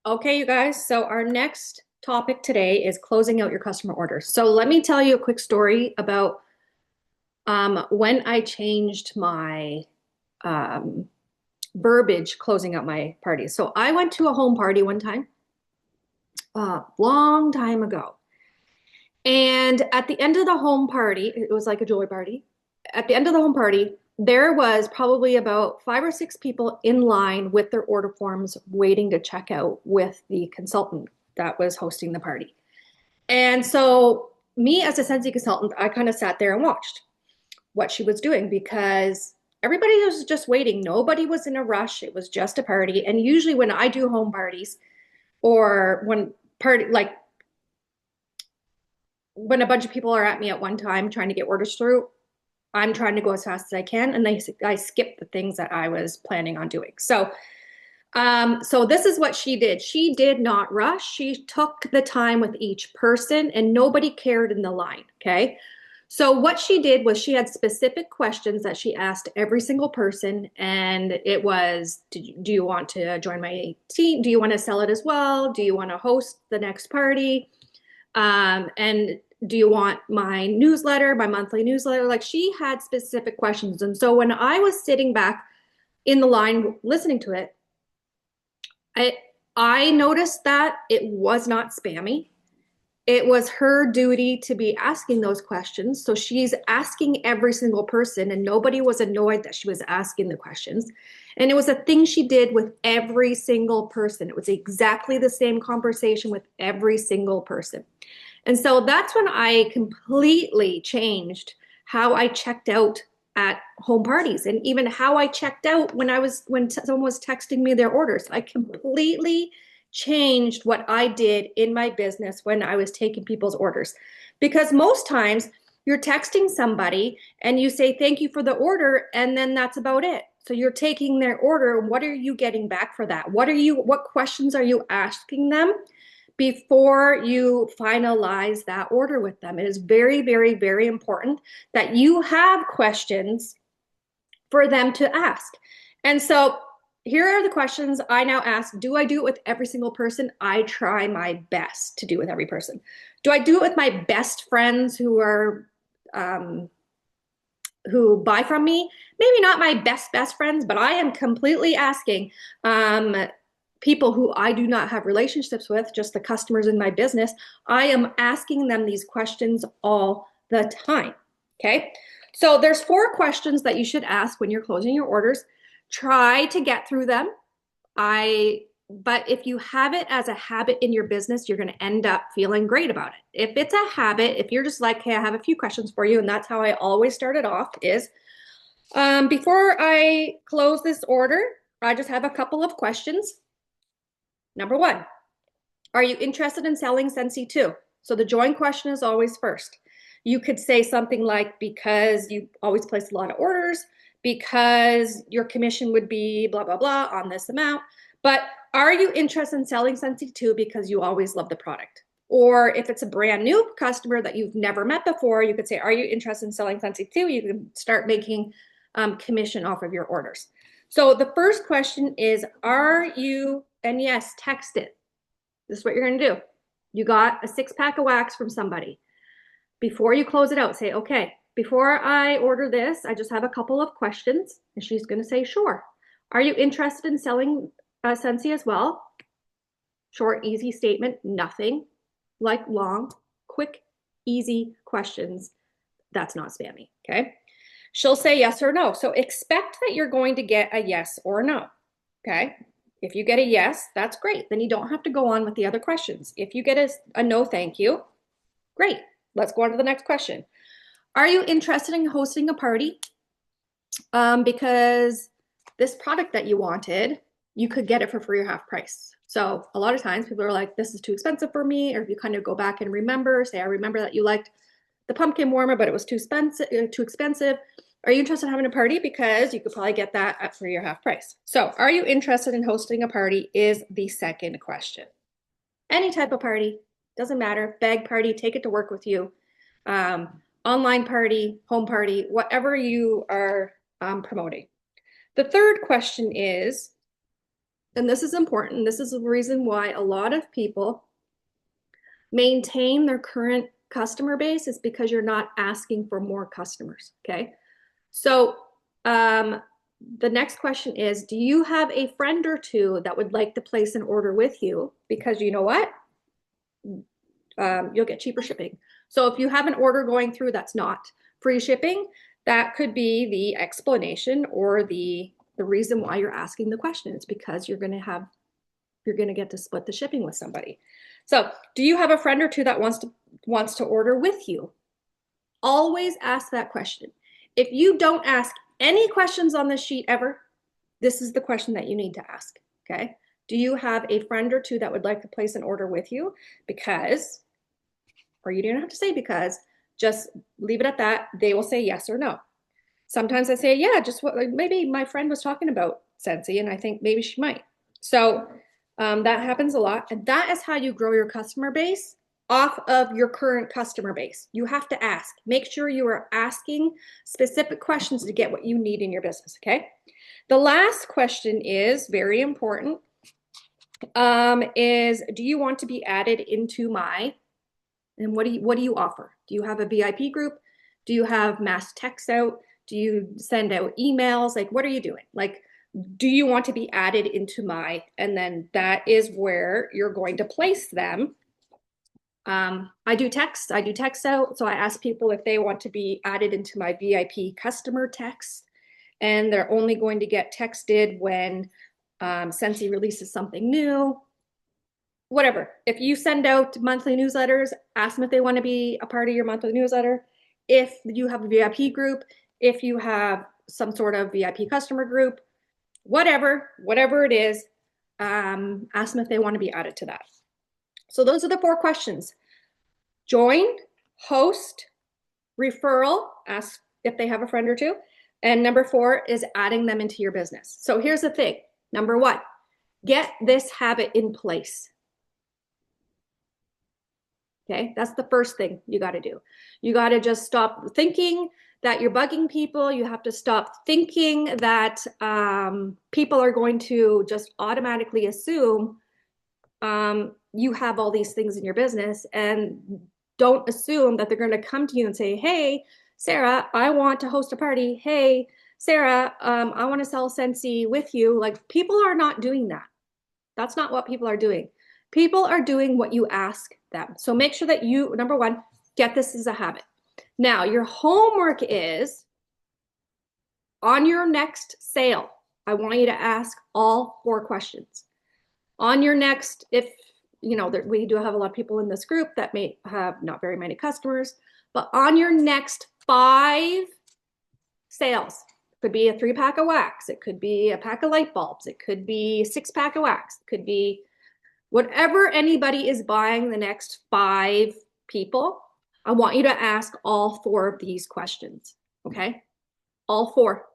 Okay, you guys. So our next topic today is closing out your customer orders. So let me tell you a quick story about when I changed my um, verbiage closing out my parties. So I went to a home party one time, a long time ago. And at the end of the home party, it was like a jewelry party. At the end of the home party, there was probably about 5 or 6 people in line with their order forms waiting to check out with the consultant that was hosting the party. And so, me as a Scentsy consultant, I kind of sat there and watched what she was doing because everybody was just waiting. Nobody was in a rush. It was just a party. And usually, when I do home parties or when a bunch of people are at me at one time trying to get orders through, I'm trying to go as fast as I can, and I skip the things that I was planning on doing. So this is what she did. She did not rush. She took the time with each person, and nobody cared in the line. Okay. So what she did was she had specific questions that she asked every single person, and it was, do you want to join my team? Do you want to sell it as well? Do you want to host the next party? And do you want my newsletter, my monthly newsletter? Like she had specific questions. And so when I was sitting back in the line listening to it, I I noticed that it was not spammy. It was her duty to be asking those questions. So she's asking every single person, and nobody was annoyed that she was asking the questions. And it was a thing she did with every single person. It was exactly the same conversation with every single person. And so that's when I completely changed how I checked out at home parties and even how I checked out when someone was texting me their orders. I completely changed what I did in my business when I was taking people's orders. Because most times you're texting somebody and you say thank you for the order and then that's about it. So you're taking their order. What are you getting back for that? What questions are you asking them before you finalize that order with them? It is very, very, very important that you have questions for them to ask. And so here are the questions I now ask. Do I do it with every single person? I try my best to do it with every person. Do I do it with my best friends um, who buy from me? Maybe not my best friends, but I am completely asking um, people who I do not have relationships with, just the customers in my business. I am asking them these questions all the time. Okay. So there's 4 questions that you should ask when you're closing your orders. Try to get through them. But if you have it as a habit in your business, you're going to end up feeling great about it. If it's a habit, if you're just like, hey, I have a few questions for you, and that's how I always started off is before I close this order, I just have a couple of questions. Number 1, are you interested in selling Scentsy too? So the join question is always first. You could say something like, because you always place a lot of orders, because your commission would be blah, blah, blah on this amount. But are you interested in selling Scentsy too because you always love the product? Or if it's a brand new customer that you've never met before, you could say, are you interested in selling Scentsy too? You can start making commission off of your orders. So the first question is, are you, and yes, text it. This is what you're going to do. You got a 6-pack of wax from somebody. Before you close it out, say, okay, before I order this, I just have a couple of questions. And she's going to say, sure. Are you interested in selling Scentsy as well? Short, easy statement, nothing like long, quick, easy questions. That's not spammy, okay? She'll say yes or no. So expect that you're going to get a yes or no, okay? If you get a yes, that's great. Then you don't have to go on with the other questions. If you get a no, thank you, great. Let's go on to the next question. Are you interested in hosting a party? Because this product that you wanted, you could get it for free or half price. So a lot of times people are like, this is too expensive for me. Or if you kind of go back and remember, say, I remember that you liked the pumpkin warmer, but it was too expensive. Are you interested in having a party? Because you could probably get that at free or half price. So are you interested in hosting a party is the second question. Any type of party, doesn't matter. Bag party, take it to work with you. Online party, home party, whatever you are promoting. The third question is, and this is important, this is the reason why a lot of people maintain their current customer base, is because you're not asking for more customers, okay? So the next question is, do you have a friend or two that would like to place an order with you? Because you know what? You'll get cheaper shipping. So if you have an order going through that's not free shipping, that could be the explanation or the reason why you're asking the question. It's because you're going to get to split the shipping with somebody. So do you have a friend or two that wants to order with you? Always ask that question. If you don't ask any questions on this sheet ever, this is the question that you need to ask, okay? Do you have a friend or two that would like to place an order with you? Because, or you don't have to say because, just leave it at that. They will say yes or no. Sometimes I say, yeah, just what, like maybe my friend was talking about Scentsy and I think maybe she might. So that happens a lot. And that is how you grow your customer base off of your current customer base. You have to ask. Make sure you are asking specific questions to get what you need in your business, okay? The last question is very important, is do you want to be added into my, and what do you offer? Do you have a VIP group? Do you have mass texts out? Do you send out emails? Like, what are you doing? Like, do you want to be added into my, and then that is where you're going to place them. I do text out. So I ask people if they want to be added into my VIP customer text, and they're only going to get texted when Scentsy releases something new. Whatever. If you send out monthly newsletters, ask them if they want to be a part of your monthly newsletter. If you have a VIP group, if you have some sort of VIP customer group, whatever it is, ask them if they want to be added to that. So those are the 4 questions. Join, host, referral, ask if they have a friend or two. And number 4 is adding them into your business. So here's the thing. Number 1, get this habit in place. Okay, that's the first thing you got to do. You got to just stop thinking that you're bugging people. You have to stop thinking that people are going to just automatically assume you have all these things in your business, and don't assume that they're going to come to you and say, hey, Sarah, I want to host a party. Hey, Sarah, I want to sell Scentsy with you. Like, people are not doing that. That's not what people are doing. People are doing what you ask them. So make sure that you, number 1, get this as a habit. Now, your homework is on your next sale, I want you to ask all 4 questions. On your next, if you know, we do have a lot of people in this group that may have not very many customers, but on your next 5 sales, it could be a 3-pack of wax, it could be a pack of light bulbs, it could be a 6-pack of wax, it could be whatever anybody is buying the next 5 people. I want you to ask all 4 of these questions, okay? All 4.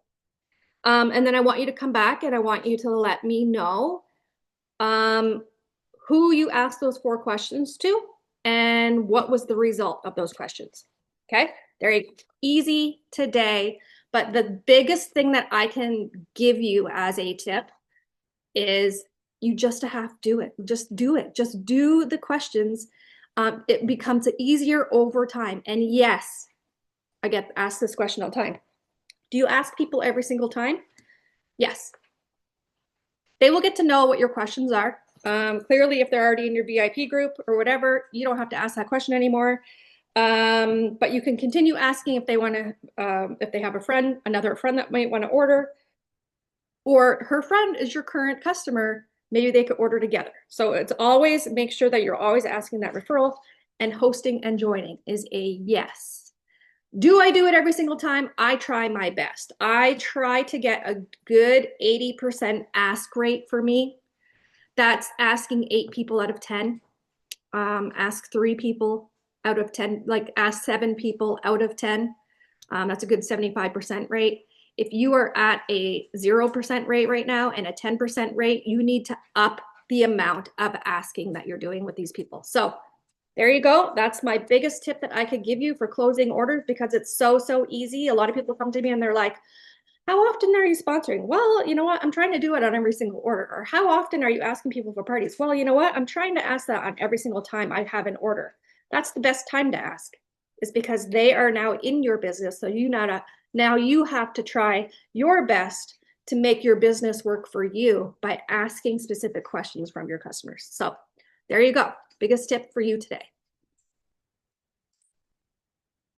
And then I want you to come back and I want you to let me know who you asked those 4 questions to and what was the result of those questions. Okay, there you go. Easy today. But the biggest thing that I can give you as a tip is you just have to do it. Just do it. Just do the questions. It becomes easier over time. And yes, I get asked this question all the time. Do you ask people every single time? Yes. They will get to know what your questions are. Clearly, if they're already in your VIP group or whatever, you don't have to ask that question anymore. But you can continue asking if they want to, if they have a friend, another friend that might want to order, or her friend is your current customer, maybe they could order together. So it's always, make sure that you're always asking that referral, and hosting and joining is a yes. Do I do it every single time? I try my best. I try to get a good 80% ask rate for me. That's asking 8 people out of 10. Ask 3 people out of 10, like ask 7 people out of 10. That's a good 75% rate. If you are at a 0% rate right now and a 10% rate, you need to up the amount of asking that you're doing with these people. So there you go. That's my biggest tip that I could give you for closing orders, because it's so easy. A lot of people come to me and they're like, How often are you sponsoring? Well, you know what? I'm trying to do it on every single order. Or how often are you asking people for parties? Well, you know what? I'm trying to ask that on every single time I have an order. That's the best time to ask, is because they are now in your business. So now you have to try your best to make your business work for you by asking specific questions from your customers. So there you go. Biggest tip for you today.